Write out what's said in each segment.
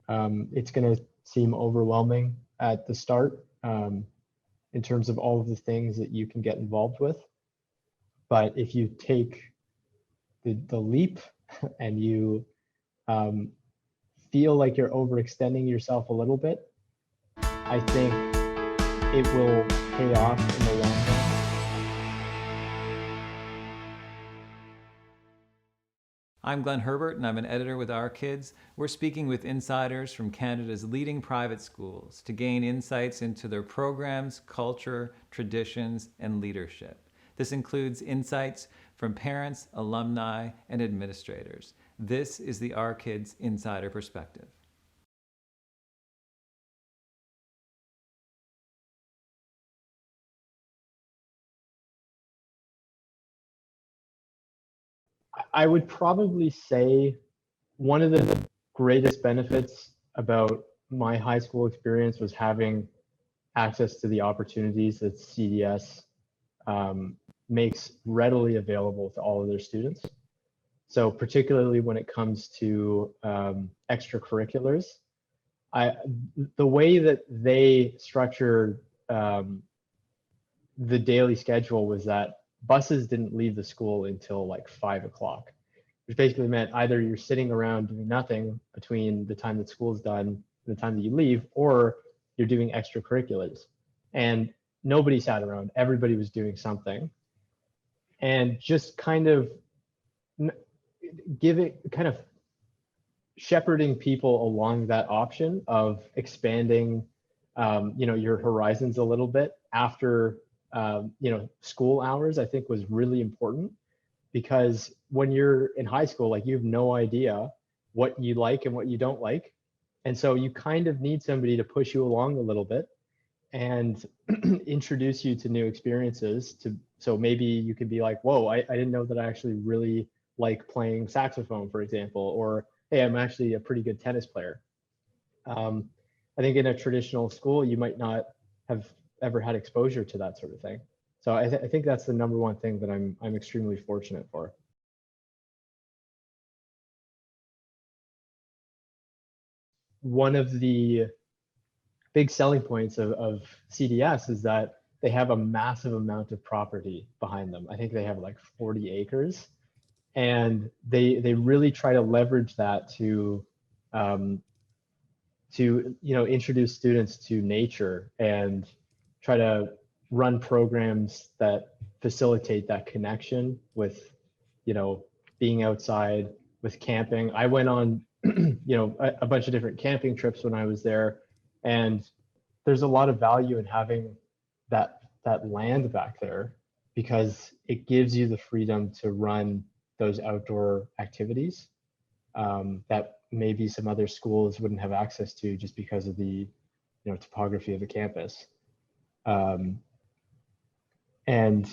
It's going to seem overwhelming at the start in terms of all of the things that you can get involved with. But if you take the leap and you feel like you're overextending yourself a little bit, I think it will pay off in the long run. I'm Glenn Herbert, and I'm an editor with Our Kids. We're speaking with insiders from Canada's leading private schools to gain insights into their programs, culture, traditions, and leadership. This includes insights from parents, alumni, and administrators. This is the Our Kids Insider Perspective. I would probably say one of the greatest benefits about my high school experience was having access to the opportunities that CDS makes readily available to all of their students. So particularly when it comes to extracurriculars, the way that they structured the daily schedule was that buses didn't leave the school until like 5 o'clock, which basically meant either you're sitting around doing nothing between the time that school's done and the time that you leave, or you're doing extracurriculars. And nobody sat around, everybody was doing something. And just kind of shepherding people along that option of expanding your horizons a little bit after school hours, I think was really important, because when you're in high school, like, you have no idea what you like and what you don't like. And so you kind of need somebody to push you along a little bit and introduce you to new experiences. So maybe you could be like, whoa, I didn't know that I actually really like playing saxophone, for example, or hey, I'm actually a pretty good tennis player. I think in a traditional school, you might not have ever had exposure to that sort of thing. So I think that's the number one thing that I'm extremely fortunate for. One of the big selling points of CDS is that they have a massive amount of property behind them. I think they have like 40 acres, and they really try to leverage that to introduce students to nature and try to run programs that facilitate that connection with, being outside, with camping. I went on, a bunch of different camping trips when I was there, and there's a lot of value in having that land back there, because it gives you the freedom to run those outdoor activities that maybe some other schools wouldn't have access to, just because of the topography of the campus. And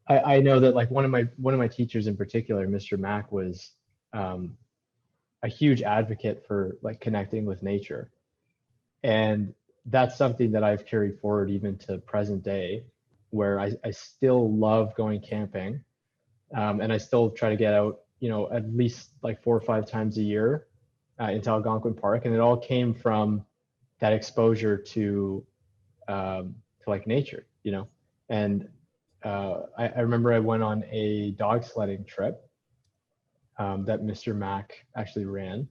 I know that, like, one of my teachers in particular, Mr. Mack, was a huge advocate for like connecting with nature, and that's something that I've carried forward even to present day, where I still love going camping, and I still try to get out, at least like 4 or 5 times a year into Algonquin Park, and it all came from that exposure to like nature, And I remember I went on a dog sledding trip that Mr. Mack actually ran,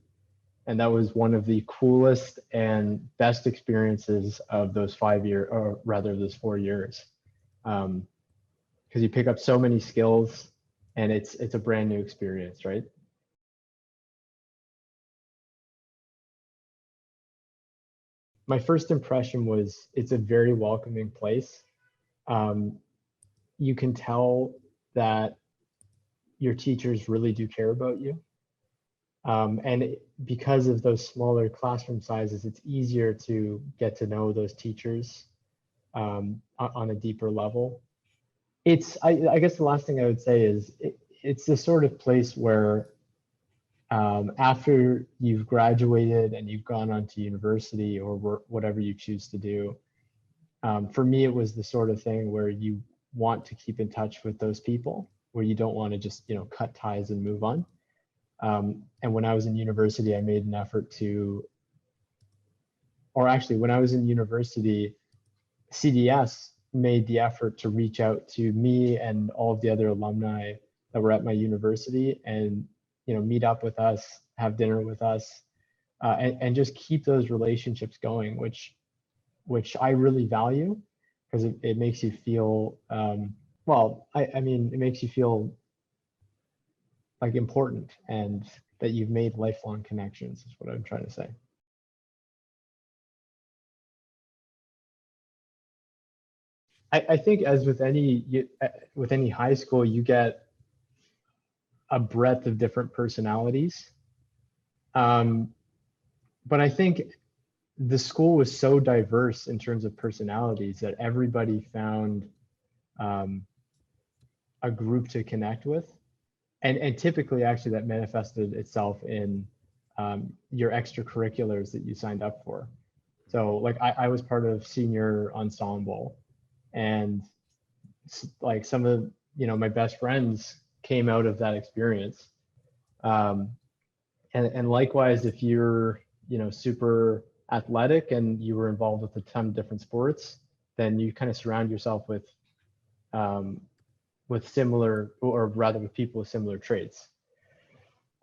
and that was one of the coolest and best experiences of those 5 years, or rather those 4 years, because you pick up so many skills, and it's a brand new experience, right? My first impression was it's a very welcoming place. You can tell that your teachers really do care about you. And because of those smaller classroom sizes, it's easier to get to know those teachers on a deeper level. I guess the last thing I would say is it's the sort of place where after you've graduated and you've gone on to university or whatever you choose to do, for me, it was the sort of thing where you want to keep in touch with those people, where you don't want to just cut ties and move on. And when I was in university, I made an effort to, or actually when I was in university, CDS made the effort to reach out to me and all of the other alumni that were at my university and, meet up with us, have dinner with us, and just keep those relationships going, which I really value because it makes you feel, I mean, it makes you feel like important and that you've made lifelong connections is what I'm trying to say. I think as with any high school, you get a breadth of different personalities. But I think the school was so diverse in terms of personalities that everybody found a group to connect with. And typically actually that manifested itself in your extracurriculars that you signed up for. So like I was part of senior ensemble, and like some of my best friends came out of that experience. And likewise, if you're super athletic and you were involved with a ton of different sports, then you kind of surround yourself with similar, or rather with people with similar traits.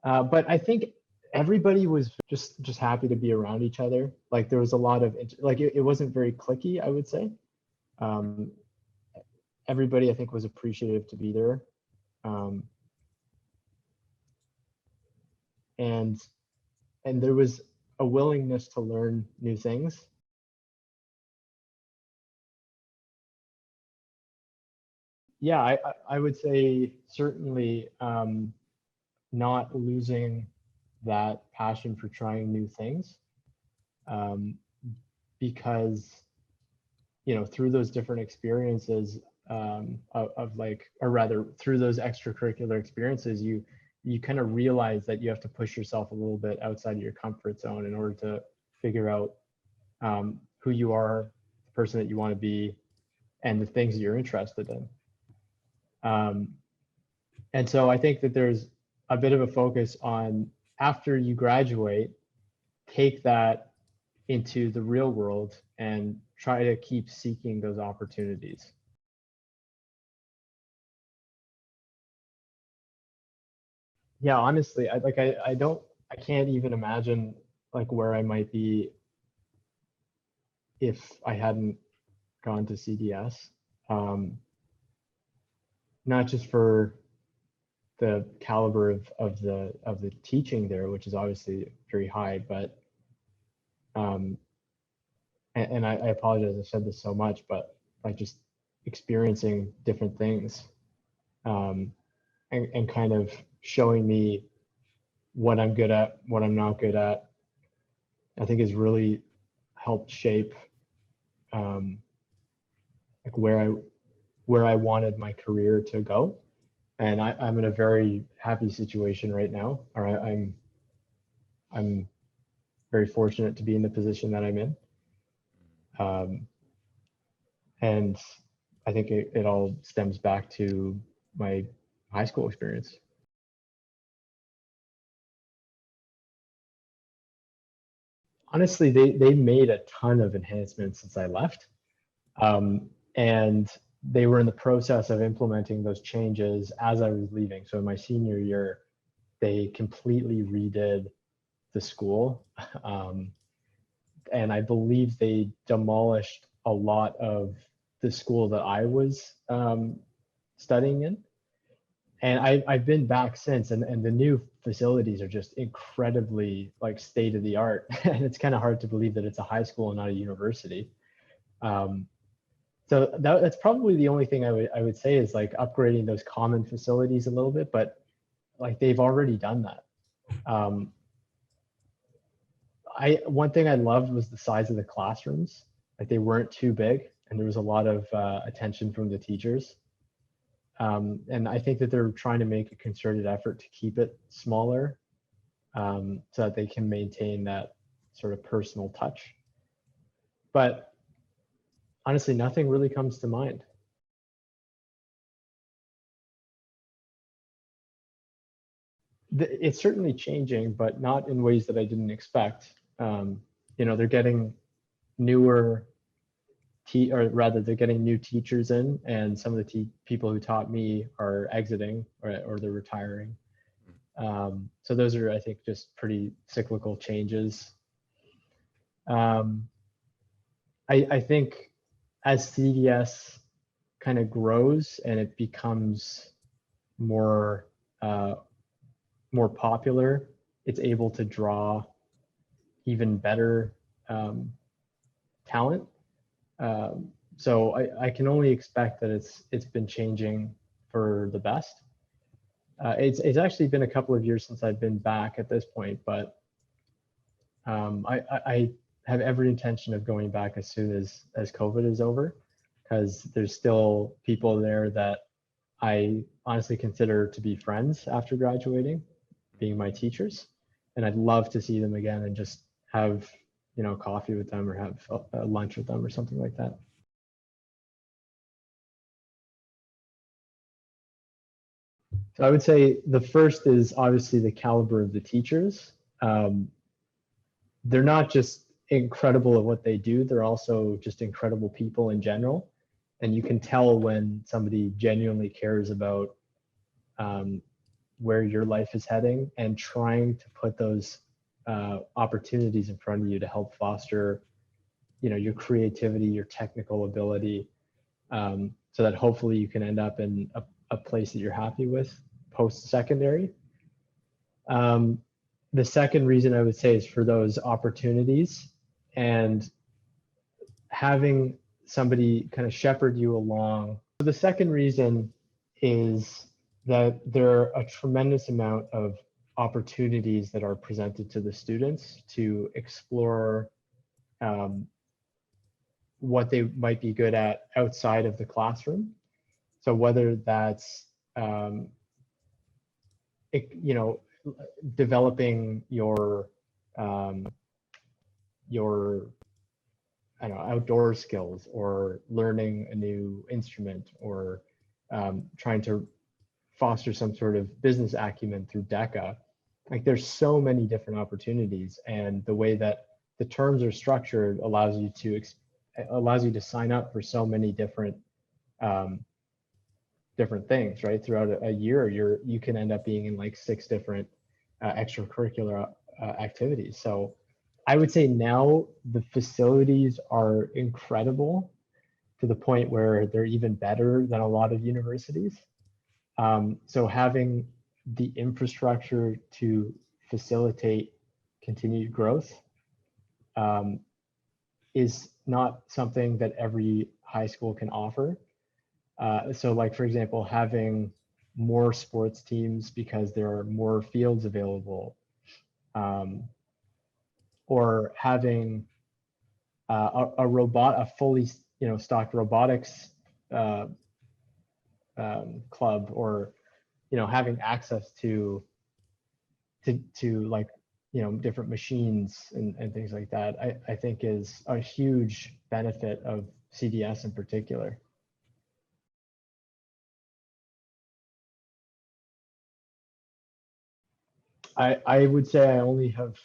But I think everybody was just happy to be around each other. Like there was a lot of like it wasn't very cliquey, I would say. Everybody I think was appreciative to be there. And there was a willingness to learn new things. Yeah, I would say certainly not losing that passion for trying new things, because through those different experiences of like, or rather through those extracurricular experiences, you kind of realize that you have to push yourself a little bit outside of your comfort zone in order to figure out who you are, the person that you want to be, and the things that you're interested in. And so I think that there's a bit of a focus on, after you graduate, take that into the real world and try to keep seeking those opportunities. Yeah, honestly, I can't even imagine like where I might be if I hadn't gone to CDS. Not just for the caliber of the teaching there, which is obviously very high, but and I apologize, I've said this so much, but like just experiencing different things, and kind of showing me what I'm good at, what I'm not good at, I think has really helped shape like where I wanted my career to go. And I'm in a very happy situation right now. Or I'm very fortunate to be in the position that I'm in. And I think it all stems back to my high school experience. Honestly, they made a ton of enhancements since I left. And they were in the process of implementing those changes as I was leaving. So in my senior year, they completely redid the school. And I believe they demolished a lot of the school that I was studying in. And I've been back since, and the new facilities are just incredibly like state of the art. And it's kind of hard to believe that it's a high school and not a university. So that's probably the only thing I would say is like upgrading those common facilities a little bit, but like they've already done that. One thing I loved was the size of the classrooms. Like they weren't too big, and there was a lot of attention from the teachers. And I think that they're trying to make a concerted effort to keep it smaller, so that they can maintain that sort of personal touch. But honestly, nothing really comes to mind. It's certainly changing, but not in ways that I didn't expect. They're getting newer or rather they're getting new teachers in, and some of the people who taught me are exiting or they're retiring. So those are, I think, just pretty cyclical changes. I think as CDS kind of grows and it becomes more popular, it's able to draw even better talent. So I can only expect that it's been changing for the best. It's actually been a couple of years since I've been back at this point, but I have every intention of going back as soon as COVID is over, because there's still people there that I honestly consider to be friends after graduating, being my teachers, and I'd love to see them again and just have coffee with them or have a lunch with them or something like that. So I would say the first is obviously the caliber of the teachers. They're not just incredible at what they do, they're also just incredible people in general. And you can tell when somebody genuinely cares about where your life is heading and trying to put those opportunities in front of you to help foster your creativity, your technical ability, so that hopefully you can end up in a place that you're happy with post-secondary. The second reason I would say is for those opportunities and having somebody kind of shepherd you along. So the second reason is that there are a tremendous amount of opportunities that are presented to the students to explore what they might be good at outside of the classroom. So whether that's developing your outdoor skills, or learning a new instrument, or trying to foster some sort of business acumen through DECA. Like, there's so many different opportunities, and the way that the terms are structured allows you to sign up for so many different things, right? Throughout a year, you can end up being in like 6 different extracurricular activities. So I would say now the facilities are incredible, to the point where they're even better than a lot of universities. So having the infrastructure to facilitate continued growth is not something that every high school can offer. So like, for example, having more sports teams because there are more fields available, or having a fully stocked robotics club, or having access to like different machines and things like that, I think is a huge benefit of CDS in particular. I would say I only have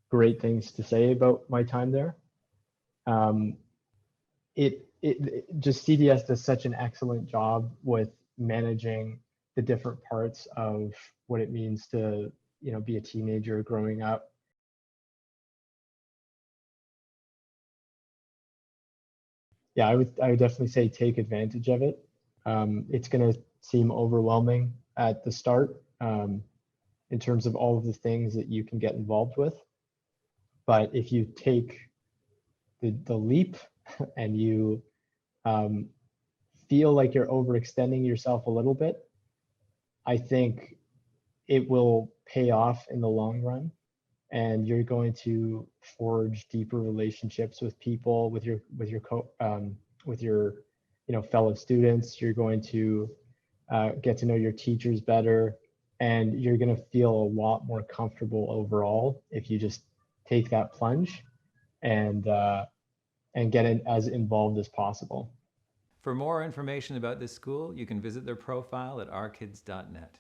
great things to say about my time there. It just, CDS does such an excellent job with managing the different parts of what it means to be a teenager growing up. Yeah, I would definitely say take advantage of it. It's going to seem overwhelming at the start, in terms of all of the things that you can get involved with. But if you take the leap and you feel like you're overextending yourself a little bit, I think it will pay off in the long run, and you're going to forge deeper relationships with people, with your fellow students. You're going to get to know your teachers better, and you're going to feel a lot more comfortable overall if you just take that plunge and get as involved as possible. For more information about this school, you can visit their profile at ourkids.net.